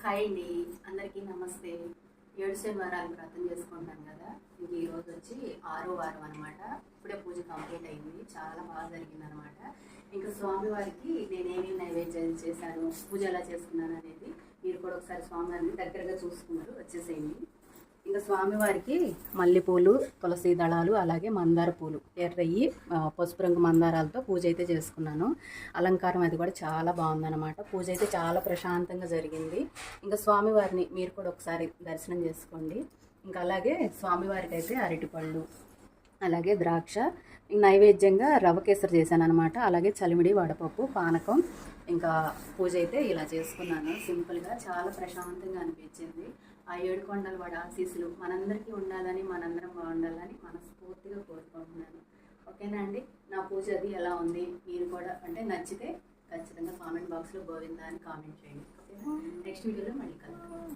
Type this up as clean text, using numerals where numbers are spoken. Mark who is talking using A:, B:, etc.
A: Hi అండి, అందరికీ నమస్తే. 7 శనివారాలు వ్రతం చేసుకుంటాం కదా. ఇంక ఈరోజు వచ్చి 6వ వారం అనమాట. ఇప్పుడే పూజ కంప్లీట్ అయింది, చాలా బాగా జరిగింది అనమాట. ఇంకా స్వామివారికి నేనేమి నైవేద్యాలు చేశాను, పూజ ఎలా చేసుకున్నాను అనేది మీరు కూడా ఒకసారి స్వామివారిని దగ్గరగా చూసుకున్నారు. వచ్చేసేయండి. ఇంకా స్వామివారికి మల్లెపూలు, తులసి దళాలు, అలాగే మందార పూలు, ఎర్రయ్యి పసుపు రంగు మందారాలతో పూజ అయితే చేసుకున్నాను. అలంకారం అది కూడా చాలా బాగుందన్నమాట. పూజ అయితే చాలా ప్రశాంతంగా జరిగింది. ఇంకా స్వామివారిని మీరు కూడా ఒకసారి దర్శనం చేసుకోండి. ఇంకా అలాగే స్వామివారికి అయితే అరటిపళ్ళు, అలాగే ద్రాక్ష, నైవేద్యంగా రవ్వ కేసరి చేశాను అనమాట. అలాగే చలిమిడి, వడపప్పు, పానకం. ఇంకా పూజ అయితే ఇలా చేసుకున్నాను సింపుల్గా. చాలా ప్రశాంతంగా అనిపించింది. ఆ 7 కొండల వాడి ఆశీస్సులు మనందరికీ ఉండాలని, మనందరం బాగుండాలని మనస్ఫూర్తిగా కోరుకుంటున్నాను. ఓకేనా అండి? నా పూజ అది ఎలా ఉంది, మీరు కూడా అంటే నచ్చితే ఖచ్చితంగా కామెంట్ బాక్స్లో గోవిందా అని కామెంట్ చేయండి. ఓకేనా? నెక్స్ట్ వీడియోలో మళ్ళీ కలుద్దాం.